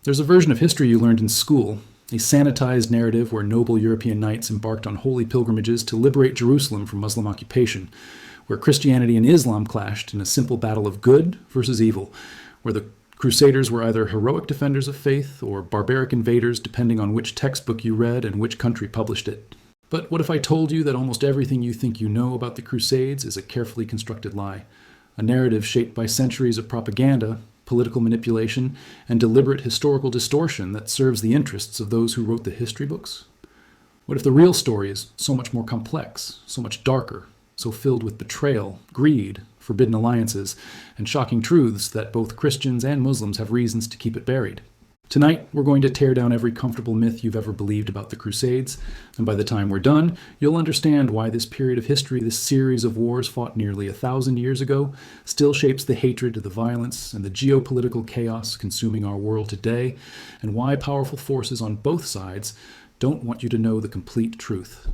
There's a version of history you learned in school, a sanitized narrative where noble European knights embarked on holy pilgrimages to liberate Jerusalem from Muslim occupation, where Christianity and Islam clashed in a simple battle of good versus evil, where the Crusaders were either heroic defenders of faith or barbaric invaders depending on which textbook you read and which country published it. But what if I told you that almost everything you think you know about the Crusades is a carefully constructed lie, a narrative shaped by centuries of propaganda, political manipulation, and deliberate historical distortion that serves the interests of those who wrote the history books? What if the real story is so much more complex, so much darker, so filled with betrayal, greed, forbidden alliances, and shocking truths that both Christians and Muslims have reasons to keep it buried? Tonight, we're going to tear down every comfortable myth you've ever believed about the Crusades, and by the time we're done, you'll understand why this period of history, this series of wars fought nearly 1,000 years ago, still shapes the hatred, the violence, and the geopolitical chaos consuming our world today, and why powerful forces on both sides don't want you to know the complete truth.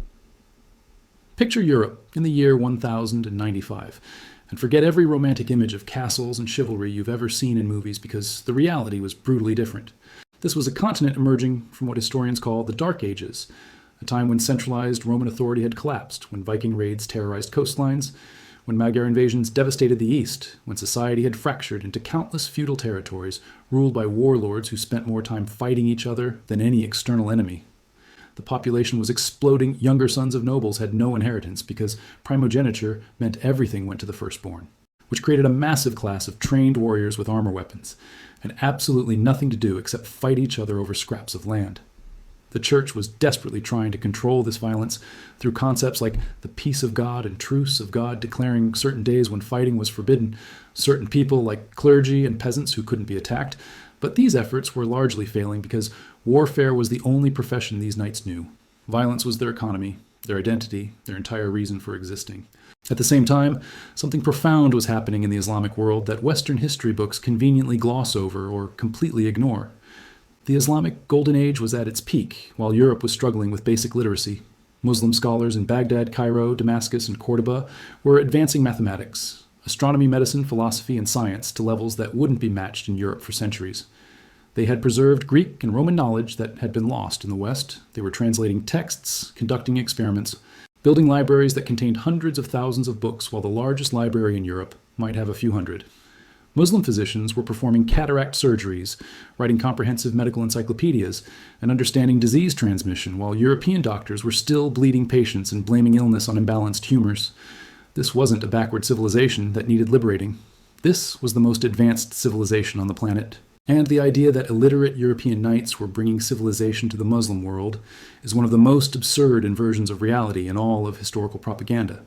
Picture Europe in the year 1095, and forget every romantic image of castles and chivalry you've ever seen in movies because the reality was brutally different. This was a continent emerging from what historians call the Dark Ages, a time when centralized Roman authority had collapsed, when Viking raids terrorized coastlines, when Magyar invasions devastated the East, when society had fractured into countless feudal territories ruled by warlords who spent more time fighting each other than any external enemy. The population was exploding. Younger sons of nobles had no inheritance because primogeniture meant everything went to the firstborn, which created a massive class of trained warriors with armor weapons, and absolutely nothing to do except fight each other over scraps of land. The church was desperately trying to control this violence through concepts like the peace of God and truce of God, declaring certain days when fighting was forbidden, certain people like clergy and peasants who couldn't be attacked. But these efforts were largely failing because warfare was the only profession these knights knew. Violence was their economy, their identity, their entire reason for existing. At the same time, something profound was happening in the Islamic world that Western history books conveniently gloss over or completely ignore. The Islamic Golden Age was at its peak, while Europe was struggling with basic literacy. Muslim scholars in Baghdad, Cairo, Damascus, and Cordoba were advancing mathematics, astronomy, medicine, philosophy, and science to levels that wouldn't be matched in Europe for centuries. They had preserved Greek and Roman knowledge that had been lost in the West. They were translating texts, conducting experiments, building libraries that contained hundreds of thousands of books while the largest library in Europe might have a few hundred. Muslim physicians were performing cataract surgeries, writing comprehensive medical encyclopedias, and understanding disease transmission, while European doctors were still bleeding patients and blaming illness on imbalanced humors. This wasn't a backward civilization that needed liberating. This was the most advanced civilization on the planet. And the idea that illiterate European knights were bringing civilization to the Muslim world is one of the most absurd inversions of reality in all of historical propaganda.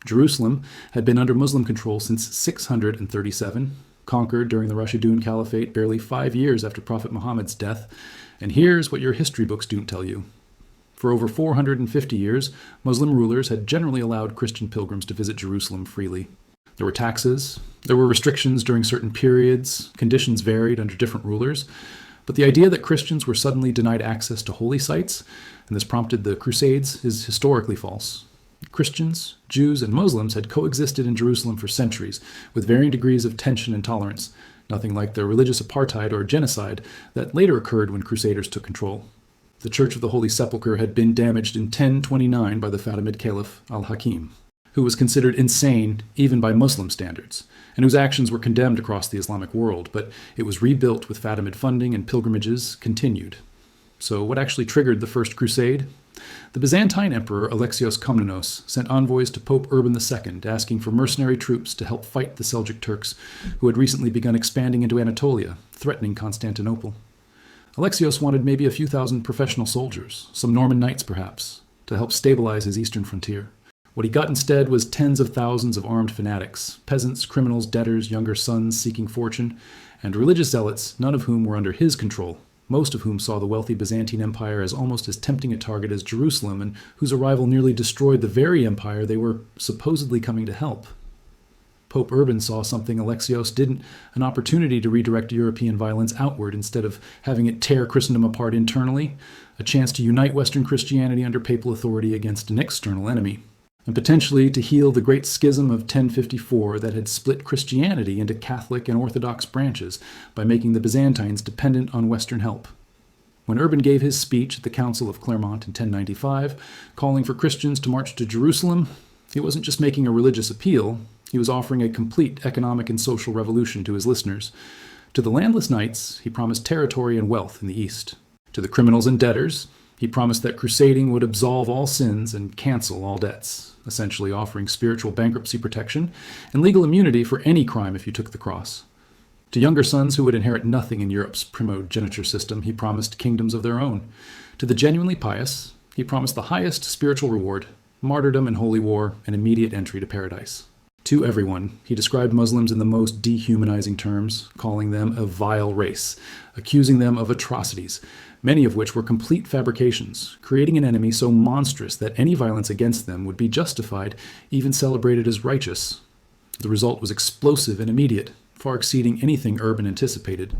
Jerusalem had been under Muslim control since 637, conquered during the Rashidun Caliphate barely 5 years after Prophet Muhammad's death, and here's what your history books don't tell you. For over 450 years, Muslim rulers had generally allowed Christian pilgrims to visit Jerusalem freely. There were taxes, there were restrictions during certain periods, conditions varied under different rulers, but the idea that Christians were suddenly denied access to holy sites, and this prompted the Crusades, is historically false. Christians, Jews, and Muslims had coexisted in Jerusalem for centuries, with varying degrees of tension and tolerance, nothing like the religious apartheid or genocide that later occurred when Crusaders took control. The Church of the Holy Sepulchre had been damaged in 1029 by the Fatimid Caliph al-Hakim, who was considered insane even by Muslim standards, and whose actions were condemned across the Islamic world, but it was rebuilt with Fatimid funding and pilgrimages continued. So what actually triggered the First Crusade? The Byzantine Emperor Alexios Komnenos sent envoys to Pope Urban II asking for mercenary troops to help fight the Seljuk Turks, who had recently begun expanding into Anatolia, threatening Constantinople. Alexios wanted maybe a few thousand professional soldiers, some Norman knights perhaps, to help stabilize his eastern frontier. What he got instead was tens of thousands of armed fanatics, peasants, criminals, debtors, younger sons seeking fortune, and religious zealots, none of whom were under his control, most of whom saw the wealthy Byzantine Empire as almost as tempting a target as Jerusalem, and whose arrival nearly destroyed the very empire they were supposedly coming to help. Pope Urban saw something Alexios didn't, an opportunity to redirect European violence outward instead of having it tear Christendom apart internally, a chance to unite Western Christianity under papal authority against an external enemy. and potentially to heal the great schism of 1054 that had split Christianity into Catholic and Orthodox branches by making the Byzantines dependent on Western help. When Urban gave his speech at the Council of Clermont in 1095, calling for Christians to march to Jerusalem, he wasn't just making a religious appeal, he was offering a complete economic and social revolution to his listeners. To the landless knights, he promised territory and wealth in the east. To the criminals and debtors, he promised that crusading would absolve all sins and cancel all debts, essentially offering spiritual bankruptcy protection and legal immunity for any crime if you took the cross. To younger sons who would inherit nothing in Europe's primogeniture system, he promised kingdoms of their own. To the genuinely pious, he promised the highest spiritual reward, martyrdom in holy war, and immediate entry to paradise. To everyone, he described Muslims in the most dehumanizing terms, calling them a vile race, accusing them of atrocities, many of which were complete fabrications, creating an enemy so monstrous that any violence against them would be justified, even celebrated as righteous. The result was explosive and immediate, far exceeding anything Urban anticipated.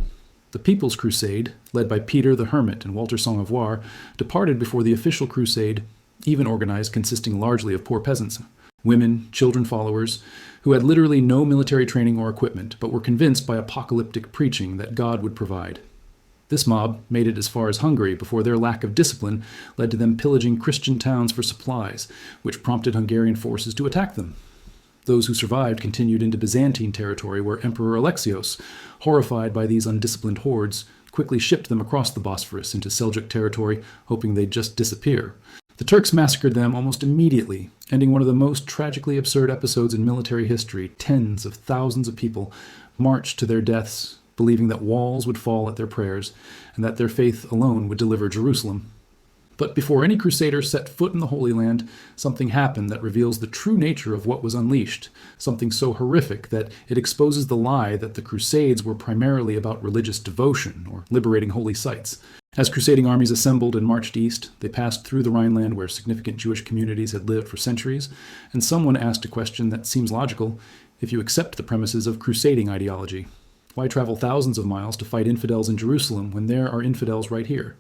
The People's Crusade, led by Peter the Hermit and Walter Sans-Avoir, departed before the official crusade, even organized consisting largely of poor peasants, women, children followers, who had literally no military training or equipment, but were convinced by apocalyptic preaching that God would provide. This mob made it as far as Hungary before their lack of discipline led to them pillaging Christian towns for supplies, which prompted Hungarian forces to attack them. Those who survived continued into Byzantine territory where Emperor Alexios, horrified by these undisciplined hordes, quickly shipped them across the Bosphorus into Seljuk territory, hoping they'd just disappear. The Turks massacred them almost immediately, ending one of the most tragically absurd episodes in military history. Tens of thousands of people marched to their deaths, believing that walls would fall at their prayers, and that their faith alone would deliver Jerusalem. But before any crusader set foot in the Holy Land, something happened that reveals the true nature of what was unleashed, something so horrific that it exposes the lie that the Crusades were primarily about religious devotion or liberating holy sites. As crusading armies assembled and marched east, they passed through the Rhineland where significant Jewish communities had lived for centuries, and someone asked a question that seems logical if you accept the premises of crusading ideology. Why travel thousands of miles to fight infidels in Jerusalem when there are infidels right here?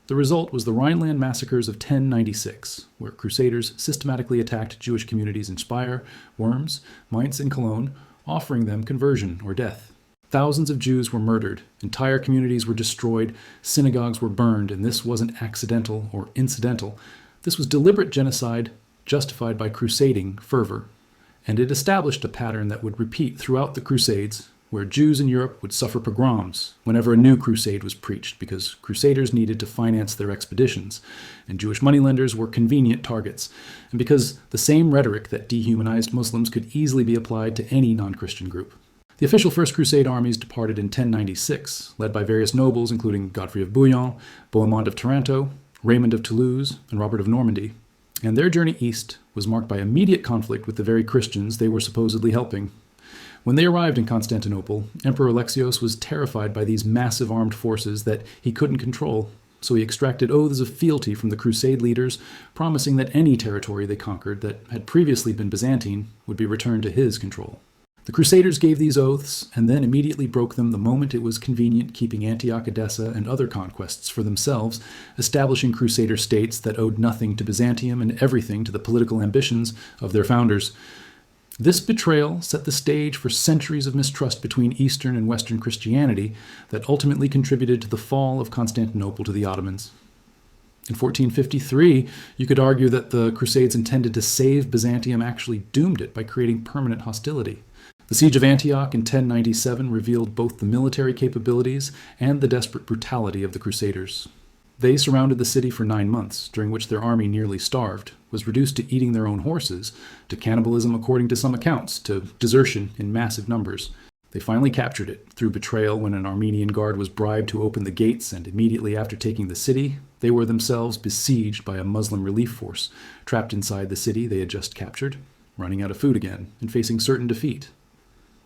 The result was the Rhineland Massacres of 1096, where Crusaders systematically attacked Jewish communities in Speyer, Worms, Mainz, and Cologne, offering them conversion or death. Thousands of Jews were murdered, entire communities were destroyed, synagogues were burned, and this wasn't accidental or incidental. This was deliberate genocide justified by crusading fervor. And it established a pattern that would repeat throughout the Crusades, where Jews in Europe would suffer pogroms whenever a new crusade was preached because crusaders needed to finance their expeditions, and Jewish moneylenders were convenient targets, and because the same rhetoric that dehumanized Muslims could easily be applied to any non-Christian group. The official First Crusade armies departed in 1096, led by various nobles including Godfrey of Bouillon, Bohemond of Taranto, Raymond of Toulouse, and Robert of Normandy, and their journey east was marked by immediate conflict with the very Christians they were supposedly helping. When they arrived in Constantinople, Emperor Alexios was terrified by these massive armed forces that he couldn't control, so he extracted oaths of fealty from the Crusade leaders, promising that any territory they conquered that had previously been Byzantine would be returned to his control. The Crusaders gave these oaths and then immediately broke them the moment it was convenient, keeping Antioch, Edessa, and other conquests for themselves, establishing Crusader states that owed nothing to Byzantium and everything to the political ambitions of their founders. This betrayal set the stage for centuries of mistrust between Eastern and Western Christianity that ultimately contributed to the fall of Constantinople to the Ottomans. In 1453, you could argue that the Crusades intended to save Byzantium actually doomed it by creating permanent hostility. The Siege of Antioch in 1097 revealed both the military capabilities and the desperate brutality of the Crusaders. They surrounded the city for 9 months, during which their army nearly starved, was reduced to eating their own horses, to cannibalism according to some accounts, to desertion in massive numbers. They finally captured it through betrayal when an Armenian guard was bribed to open the gates, and immediately after taking the city, they were themselves besieged by a Muslim relief force, trapped inside the city they had just captured, running out of food again, and facing certain defeat.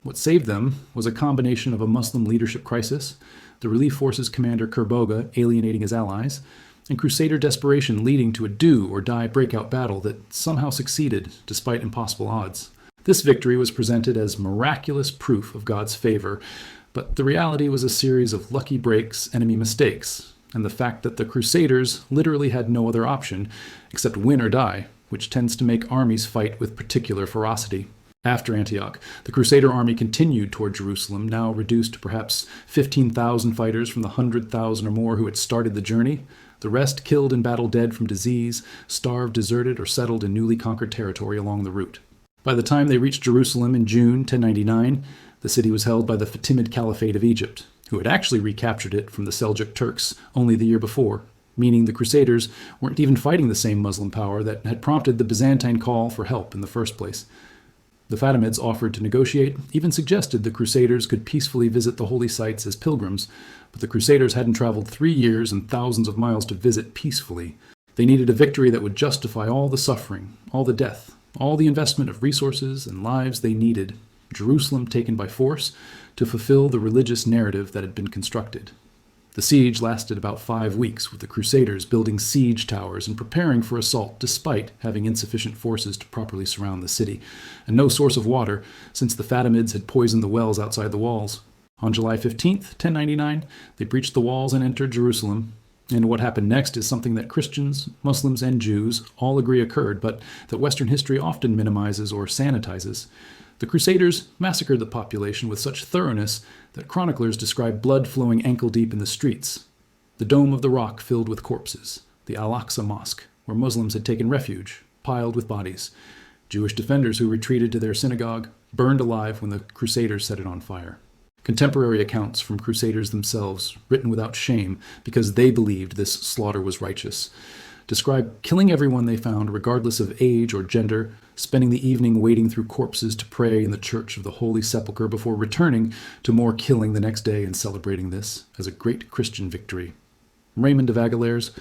What saved them was a combination of a Muslim leadership crisis, the relief force's commander Kerboga alienating his allies, and Crusader desperation leading to a do-or-die breakout battle that somehow succeeded despite impossible odds. This victory was presented as miraculous proof of God's favor, but the reality was a series of lucky breaks, enemy mistakes, and the fact that the Crusaders literally had no other option except win or die, which tends to make armies fight with particular ferocity. After Antioch, the Crusader army continued toward Jerusalem, now reduced to perhaps 15,000 fighters from the 100,000 or more who had started the journey. The rest killed in battle, dead from disease, starved, deserted, or settled in newly conquered territory along the route. By the time they reached Jerusalem in June 1099, the city was held by the Fatimid Caliphate of Egypt, who had actually recaptured it from the Seljuk Turks only the year before, meaning the Crusaders weren't even fighting the same Muslim power that had prompted the Byzantine call for help in the first place. The Fatimids offered to negotiate, even suggested the Crusaders could peacefully visit the holy sites as pilgrims, but the Crusaders hadn't traveled 3 years and thousands of miles to visit peacefully. They needed a victory that would justify all the suffering, all the death, all the investment of resources and lives they needed, Jerusalem taken by force, to fulfill the religious narrative that had been constructed. The siege lasted about 5 weeks, with the Crusaders building siege towers and preparing for assault despite having insufficient forces to properly surround the city, and no source of water, since the Fatimids had poisoned the wells outside the walls. On July 15th, 1099, they breached the walls and entered Jerusalem. And what happened next is something that Christians, Muslims, and Jews all agree occurred, but that Western history often minimizes or sanitizes. The Crusaders massacred the population with such thoroughness that chroniclers describe blood flowing ankle-deep in the streets, the Dome of the Rock filled with corpses, the al-aqsa mosque, where Muslims had taken refuge, piled with bodies, Jewish defenders who retreated to their synagogue, burned alive when the Crusaders set it on fire. Contemporary accounts from Crusaders themselves, written without shame because they believed this slaughter was righteous, describe killing everyone they found regardless of age or gender, spending the evening wading through corpses to pray in the Church of the Holy Sepulchre before returning to more killing the next day and celebrating this as a great Christian victory. Raymond of Aguilar's,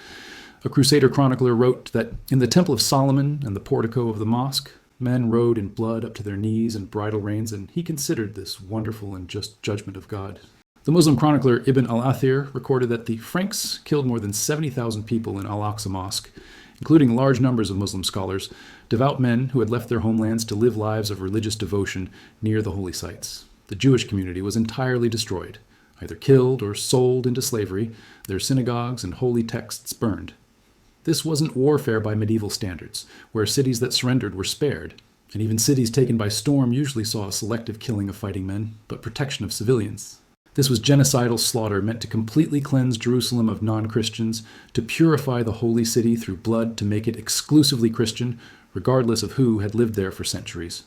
a Crusader chronicler, wrote that in the Temple of Solomon and the portico of the mosque, men rode in blood up to their knees and bridle reins, and he considered this wonderful and just judgment of God. The Muslim chronicler Ibn al-Athir recorded that the Franks killed more than 70,000 people in al-Aqsa Mosque, including large numbers of Muslim scholars, devout men who had left their homelands to live lives of religious devotion near the holy sites. The Jewish community was entirely destroyed, either killed or sold into slavery, their synagogues and holy texts burned. This wasn't warfare by medieval standards, where cities that surrendered were spared, and even cities taken by storm usually saw a selective killing of fighting men, but protection of civilians. This was genocidal slaughter meant to completely cleanse Jerusalem of non-Christians, to purify the holy city through blood to make it exclusively Christian, regardless of who had lived there for centuries.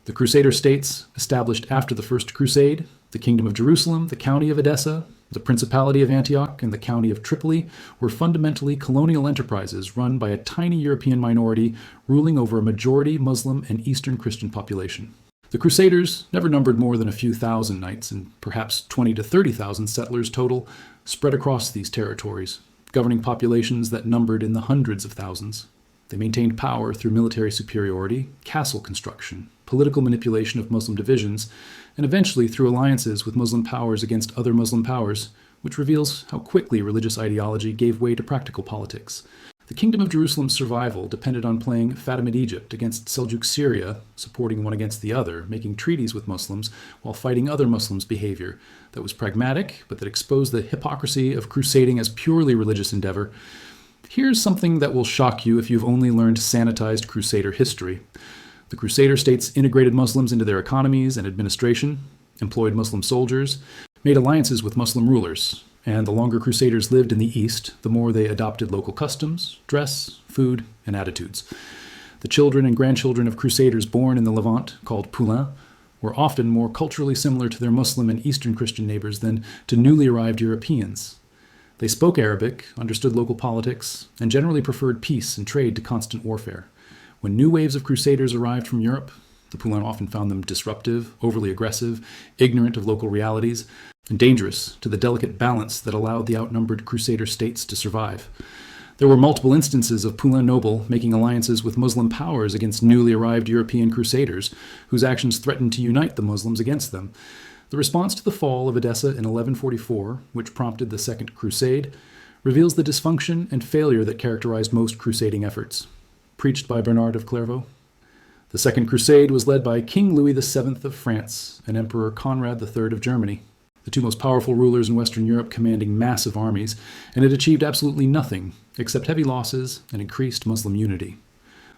The Crusader states, established after the First Crusade, the Kingdom of Jerusalem, the County of Edessa, the Principality of Antioch, and the County of Tripoli, were fundamentally colonial enterprises run by a tiny European minority ruling over a majority Muslim and Eastern Christian population. The Crusaders never numbered more than a few thousand knights and perhaps 20 to 30,000 settlers total spread across these territories, governing populations that numbered in the hundreds of thousands. They maintained power through military superiority, castle construction, political manipulation of Muslim divisions, and eventually through alliances with Muslim powers against other Muslim powers, which reveals how quickly religious ideology gave way to practical politics. The Kingdom of Jerusalem's survival depended on playing Fatimid Egypt against Seljuk Syria, supporting one against the other, making treaties with Muslims while fighting other Muslims' behavior that was pragmatic, but that exposed the hypocrisy of crusading as purely religious endeavor. Here's something that will shock you if you've only learned sanitized Crusader history. The Crusader states integrated Muslims into their economies and administration, employed Muslim soldiers, made alliances with Muslim rulers, and the longer Crusaders lived in the East, the more they adopted local customs, dress, food, and attitudes. The children and grandchildren of Crusaders born in the Levant, called Poulains, were often more culturally similar to their Muslim and Eastern Christian neighbors than to newly arrived Europeans. They spoke Arabic, understood local politics, and generally preferred peace and trade to constant warfare. When new waves of Crusaders arrived from Europe, the Poulains often found them disruptive, overly aggressive, ignorant of local realities, and dangerous to the delicate balance that allowed the outnumbered Crusader states to survive. There were multiple instances of Poulain noble making alliances with Muslim powers against newly arrived European Crusaders, whose actions threatened to unite the Muslims against them. The response to the fall of Edessa in 1144, which prompted the Second Crusade, reveals the dysfunction and failure that characterized most crusading efforts. Preached by Bernard of Clairvaux. The Second Crusade was led by King Louis VII of France and Emperor Conrad III of Germany, the two most powerful rulers in Western Europe commanding massive armies, and it achieved absolutely nothing except heavy losses and increased Muslim unity.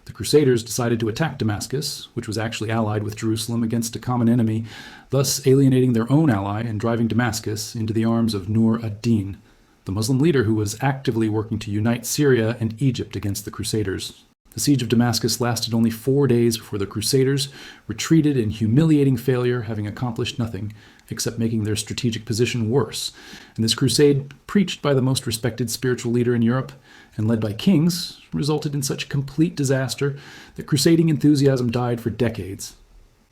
The Crusaders decided to attack Damascus, which was actually allied with Jerusalem against a common enemy, thus alienating their own ally and driving Damascus into the arms of Nur ad-Din, the Muslim leader who was actively working to unite Syria and Egypt against the Crusaders. The siege of Damascus lasted only 4 days before the Crusaders retreated in humiliating failure, having accomplished nothing except making their strategic position worse. And this crusade, preached by the most respected spiritual leader in Europe and led by kings, resulted in such a complete disaster that crusading enthusiasm died for decades.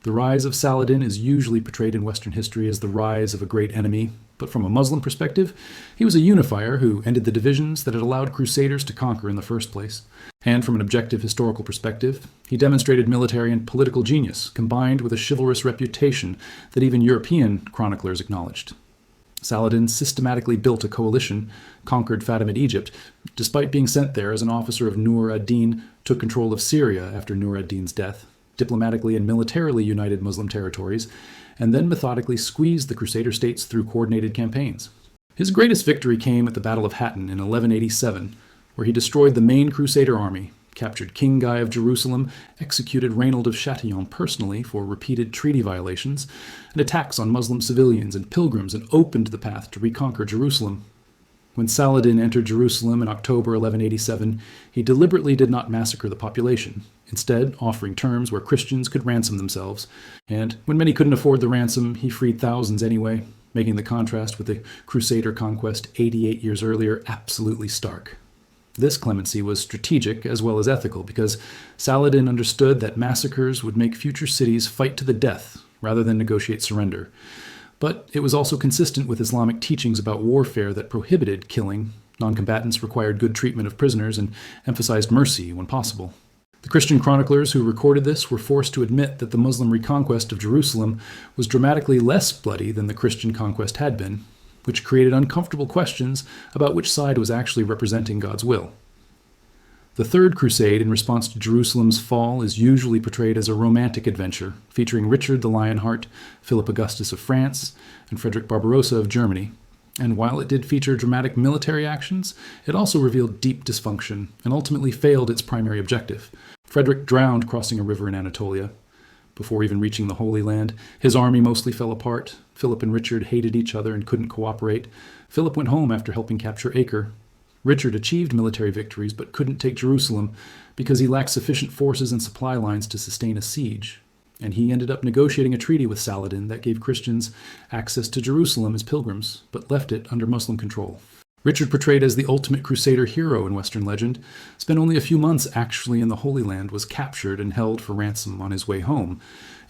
The rise of Saladin is usually portrayed in Western history as the rise of a great enemy, but from a Muslim perspective, he was a unifier who ended the divisions that had allowed crusaders to conquer in the first place. And from an objective historical perspective, he demonstrated military and political genius, combined with a chivalrous reputation that even European chroniclers acknowledged. Saladin systematically built a coalition, conquered Fatimid Egypt, despite being sent there as an officer of Nur ad-Din, took control of Syria after Nur ad-Din's death, diplomatically and militarily united Muslim territories, and then methodically squeezed the Crusader states through coordinated campaigns. His greatest victory came at the Battle of Hattin in 1187, where he destroyed the main Crusader army, captured King Guy of Jerusalem, executed Rhineland of Chatillon personally for repeated treaty violations, and attacks on Muslim civilians and pilgrims, and opened the path to reconquer Jerusalem. When Saladin entered Jerusalem in October 1187, he deliberately did not massacre the population, instead offering terms where Christians could ransom themselves, and when many couldn't afford the ransom, he freed thousands anyway, making the contrast with the Crusader conquest 88 years earlier absolutely stark. This clemency was strategic as well as ethical, because Saladin understood that massacres would make future cities fight to the death rather than negotiate surrender. But it was also consistent with Islamic teachings about warfare that prohibited killing. Non-combatants required good treatment of prisoners and emphasized mercy when possible. The Christian chroniclers who recorded this were forced to admit that the Muslim reconquest of Jerusalem was dramatically less bloody than the Christian conquest had been, which created uncomfortable questions about which side was actually representing God's will. The Third Crusade, in response to Jerusalem's fall, is usually portrayed as a romantic adventure, featuring Richard the Lionheart, Philip Augustus of France, and Frederick Barbarossa of Germany. And while it did feature dramatic military actions, it also revealed deep dysfunction and ultimately failed its primary objective. Frederick drowned crossing a river in Anatolia. Before even reaching the Holy Land, his army mostly fell apart. Philip and Richard hated each other and couldn't cooperate. Philip went home after helping capture Acre. Richard achieved military victories but couldn't take Jerusalem because he lacked sufficient forces and supply lines to sustain a siege. And he ended up negotiating a treaty with Saladin that gave Christians access to Jerusalem as pilgrims, but left it under Muslim control. Richard, portrayed as the ultimate Crusader hero in Western legend, spent only a few months actually in the Holy Land, was captured and held for ransom on his way home,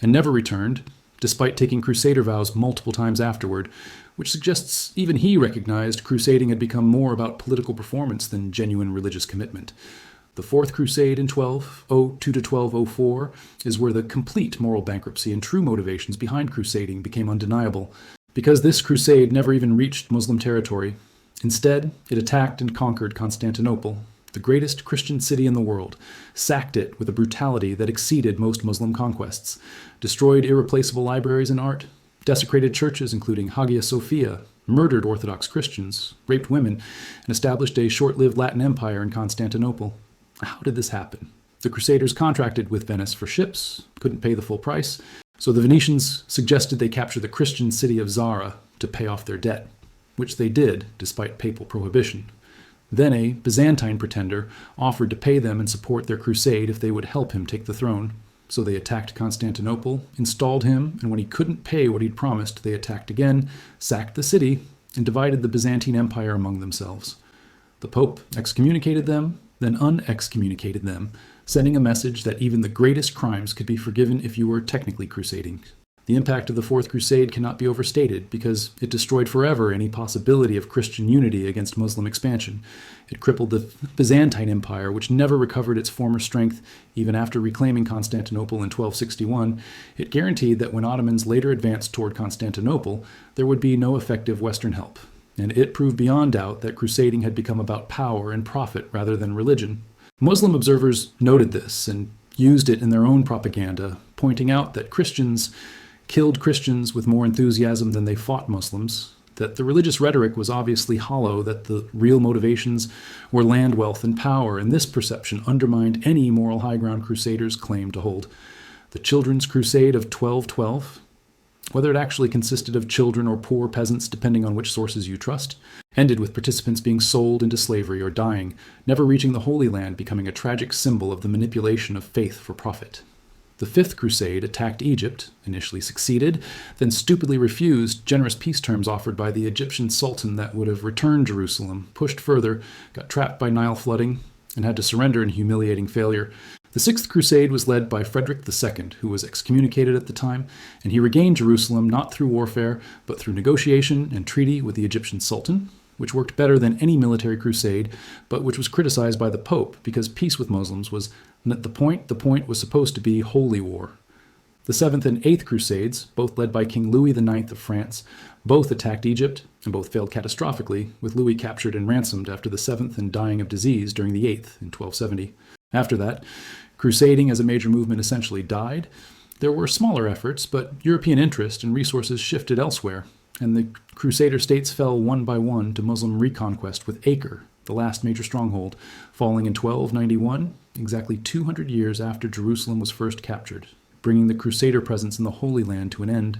and never returned, despite taking Crusader vows multiple times afterward, which suggests even he recognized crusading had become more about political performance than genuine religious commitment. The Fourth Crusade in 1202 to 1204 is where the complete moral bankruptcy and true motivations behind crusading became undeniable, because this crusade never even reached Muslim territory. Instead, it attacked and conquered Constantinople, the greatest Christian city in the world, sacked it with a brutality that exceeded most Muslim conquests, destroyed irreplaceable libraries and art, desecrated churches including Hagia Sophia, murdered Orthodox Christians, raped women, and established a short-lived Latin Empire in Constantinople. How did this happen? The Crusaders contracted with Venice for ships, couldn't pay the full price, so the Venetians suggested they capture the Christian city of Zara to pay off their debt, which they did despite papal prohibition. Then a Byzantine pretender offered to pay them and support their crusade if they would help him take the throne. So they attacked Constantinople, installed him, and when he couldn't pay what he'd promised, they attacked again, sacked the city, and divided the Byzantine Empire among themselves. The Pope excommunicated them, then unexcommunicated them, sending a message that even the greatest crimes could be forgiven if you were technically crusading. The impact of the Fourth Crusade cannot be overstated because it destroyed forever any possibility of Christian unity against Muslim expansion. It crippled the Byzantine Empire, which never recovered its former strength even after reclaiming Constantinople in 1261. It guaranteed that when Ottomans later advanced toward Constantinople, there would be no effective Western help. And it proved beyond doubt that crusading had become about power and profit rather than religion. Muslim observers noted this and used it in their own propaganda, pointing out that Christians killed Christians with more enthusiasm than they fought Muslims. that the religious rhetoric was obviously hollow, that the real motivations were land wealth and power, and this perception undermined any moral high ground Crusaders claimed to hold. The Children's Crusade of 1212, whether it actually consisted of children or poor peasants depending on which sources you trust, ended with participants being sold into slavery or dying, never reaching the Holy Land, becoming a tragic symbol of the manipulation of faith for profit. The Fifth Crusade attacked Egypt, initially succeeded, then stupidly refused generous peace terms offered by the Egyptian Sultan that would have returned Jerusalem, pushed further, got trapped by Nile flooding, and had to surrender in humiliating failure. The Sixth Crusade was led by Frederick II, who was excommunicated at the time, and he regained Jerusalem not through warfare, but through negotiation and treaty with the Egyptian Sultan, which worked better than any military crusade, but which was criticized by the Pope because peace with Muslims was the point was supposed to be holy war. The Seventh and Eighth Crusades, both led by King Louis IX of France, both attacked Egypt, and both failed catastrophically, with Louis captured and ransomed after the Seventh and dying of disease during the Eighth in 1270. After that, crusading as a major movement essentially died. There were smaller efforts, but European interest and resources shifted elsewhere, and the Crusader states fell one by one to Muslim reconquest, with Acre, the last major stronghold, falling in 1291, exactly 200 years after Jerusalem was first captured, bringing the Crusader presence in the Holy Land to an end.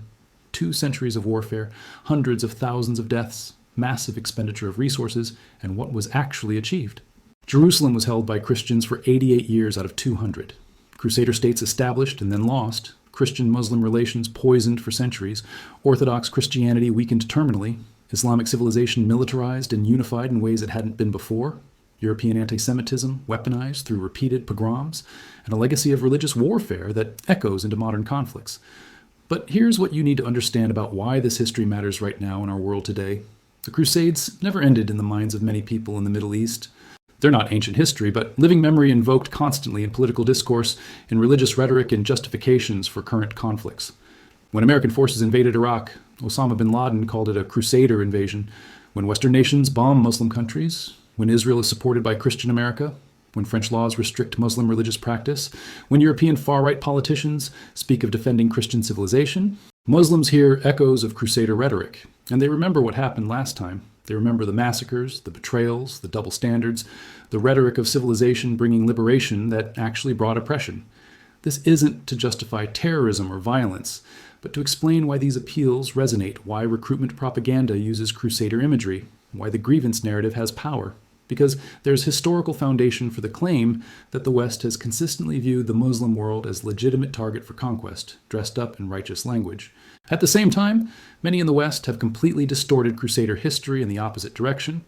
2 centuries of warfare, hundreds of thousands of deaths, massive expenditure of resources, and what was actually achieved. Jerusalem was held by Christians for 88 years out of 200. Crusader states established and then lost, Christian-Muslim relations poisoned for centuries, Orthodox Christianity weakened terminally, Islamic civilization militarized and unified in ways it hadn't been before, European anti-Semitism weaponized through repeated pogroms, and a legacy of religious warfare that echoes into modern conflicts. But here's what you need to understand about why this history matters right now in our world today. The Crusades never ended in the minds of many people in the Middle East. They're not ancient history, but living memory invoked constantly in political discourse, in religious rhetoric, and justifications for current conflicts. When American forces invaded Iraq, Osama bin Laden called it a Crusader invasion. When Western nations bomb Muslim countries, when Israel is supported by Christian America, when French laws restrict Muslim religious practice, when European far-right politicians speak of defending Christian civilization, Muslims hear echoes of Crusader rhetoric, and they remember what happened last time. They remember the massacres, the betrayals, the double standards, the rhetoric of civilization bringing liberation that actually brought oppression. This isn't to justify terrorism or violence, but to explain why these appeals resonate, why recruitment propaganda uses Crusader imagery, why the grievance narrative has power. Because there's historical foundation for the claim that the West has consistently viewed the Muslim world as legitimate target for conquest, dressed up in righteous language. At the same time, many in the West have completely distorted Crusader history in the opposite direction,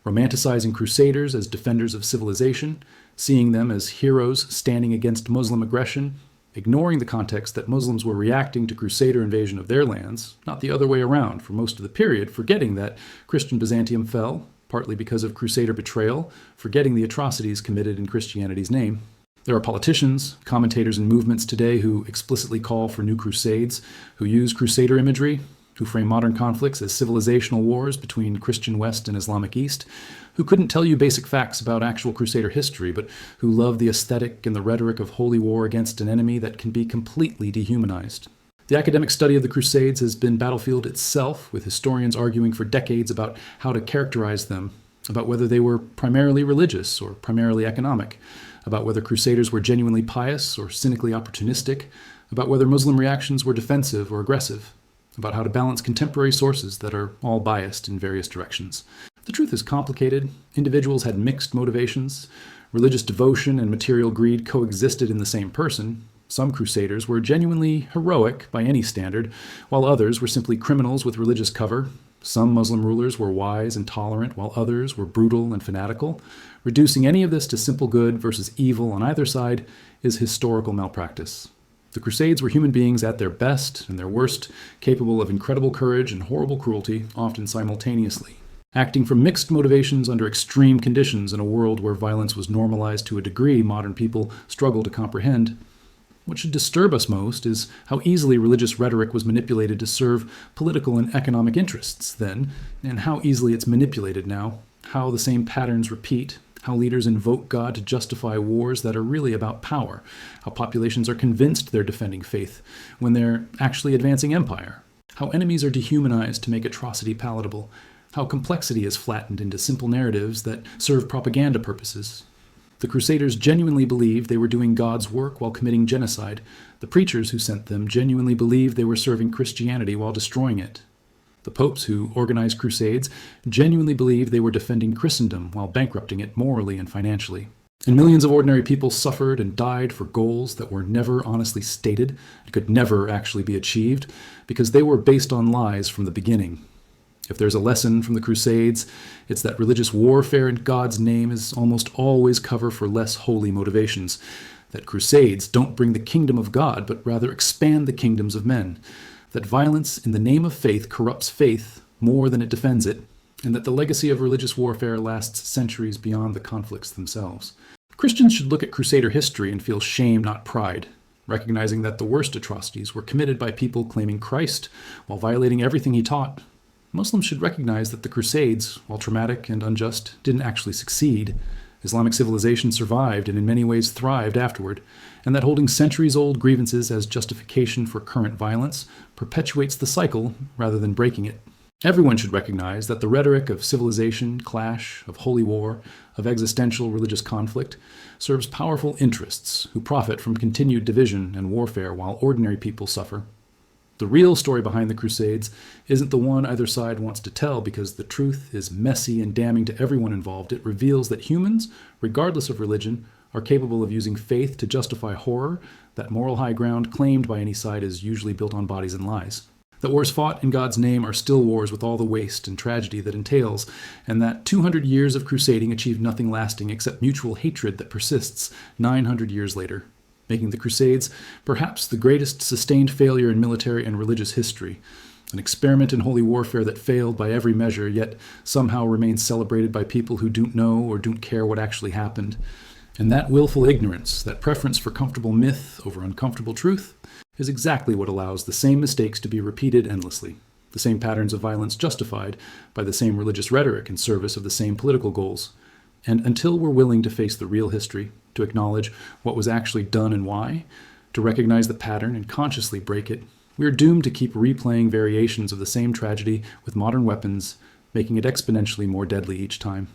romanticizing Crusaders as defenders of civilization, seeing them as heroes standing against Muslim aggression, ignoring the context that Muslims were reacting to Crusader invasion of their lands, not the other way around for most of the period, forgetting that Christian Byzantium fell, partly because of Crusader betrayal, forgetting the atrocities committed in Christianity's name. There are politicians, commentators, and movements today who explicitly call for new crusades, who use Crusader imagery, who frame modern conflicts as civilizational wars between Christian West and Islamic East, who couldn't tell you basic facts about actual Crusader history, but who love the aesthetic and the rhetoric of holy war against an enemy that can be completely dehumanized. The academic study of the Crusades has been battlefield itself, with historians arguing for decades about how to characterize them, about whether they were primarily religious or primarily economic, about whether Crusaders were genuinely pious or cynically opportunistic, about whether Muslim reactions were defensive or aggressive, about how to balance contemporary sources that are all biased in various directions. The truth is complicated. Individuals had mixed motivations. Religious devotion and material greed coexisted in the same person. Some Crusaders were genuinely heroic by any standard, while others were simply criminals with religious cover. Some Muslim rulers were wise and tolerant, while others were brutal and fanatical. Reducing any of this to simple good versus evil on either side is historical malpractice. The Crusades were human beings at their best and their worst, capable of incredible courage and horrible cruelty, often simultaneously, acting from mixed motivations under extreme conditions in a world where violence was normalized to a degree modern people struggle to comprehend. What should disturb us most is how easily religious rhetoric was manipulated to serve political and economic interests then, and how easily it's manipulated now, how the same patterns repeat, how leaders invoke God to justify wars that are really about power, how populations are convinced they're defending faith when they're actually advancing empire, how enemies are dehumanized to make atrocity palatable, how complexity is flattened into simple narratives that serve propaganda purposes. The Crusaders genuinely believed they were doing God's work while committing genocide. The preachers who sent them genuinely believed they were serving Christianity while destroying it. The popes who organized Crusades genuinely believed they were defending Christendom while bankrupting it morally and financially. And millions of ordinary people suffered and died for goals that were never honestly stated and could never actually be achieved because they were based on lies from the beginning. If there's a lesson from the Crusades, it's that religious warfare in God's name is almost always cover for less holy motivations, that Crusades don't bring the kingdom of God, but rather expand the kingdoms of men, that violence in the name of faith corrupts faith more than it defends it, and that the legacy of religious warfare lasts centuries beyond the conflicts themselves. Christians should look at Crusader history and feel shame, not pride, recognizing that the worst atrocities were committed by people claiming Christ while violating everything he taught. Muslims should recognize that the Crusades, while traumatic and unjust, didn't actually succeed. Islamic civilization survived and in many ways thrived afterward, and that holding centuries-old grievances as justification for current violence perpetuates the cycle rather than breaking it. Everyone should recognize that the rhetoric of civilization, clash, of holy war, of existential religious conflict serves powerful interests who profit from continued division and warfare while ordinary people suffer. The real story behind the Crusades isn't the one either side wants to tell because the truth is messy and damning to everyone involved. It reveals that humans, regardless of religion, are capable of using faith to justify horror, that moral high ground claimed by any side is usually built on bodies and lies. That wars fought in God's name are still wars with all the waste and tragedy that entails, and that 200 years of crusading achieved nothing lasting except mutual hatred that persists 900 years later, making the Crusades perhaps the greatest sustained failure in military and religious history, an experiment in holy warfare that failed by every measure, yet somehow remains celebrated by people who don't know or don't care what actually happened. And that willful ignorance, that preference for comfortable myth over uncomfortable truth, is exactly what allows the same mistakes to be repeated endlessly, the same patterns of violence justified by the same religious rhetoric in service of the same political goals. And until we're willing to face the real history, to acknowledge what was actually done and why, to recognize the pattern and consciously break it, we're doomed to keep replaying variations of the same tragedy with modern weapons, making it exponentially more deadly each time.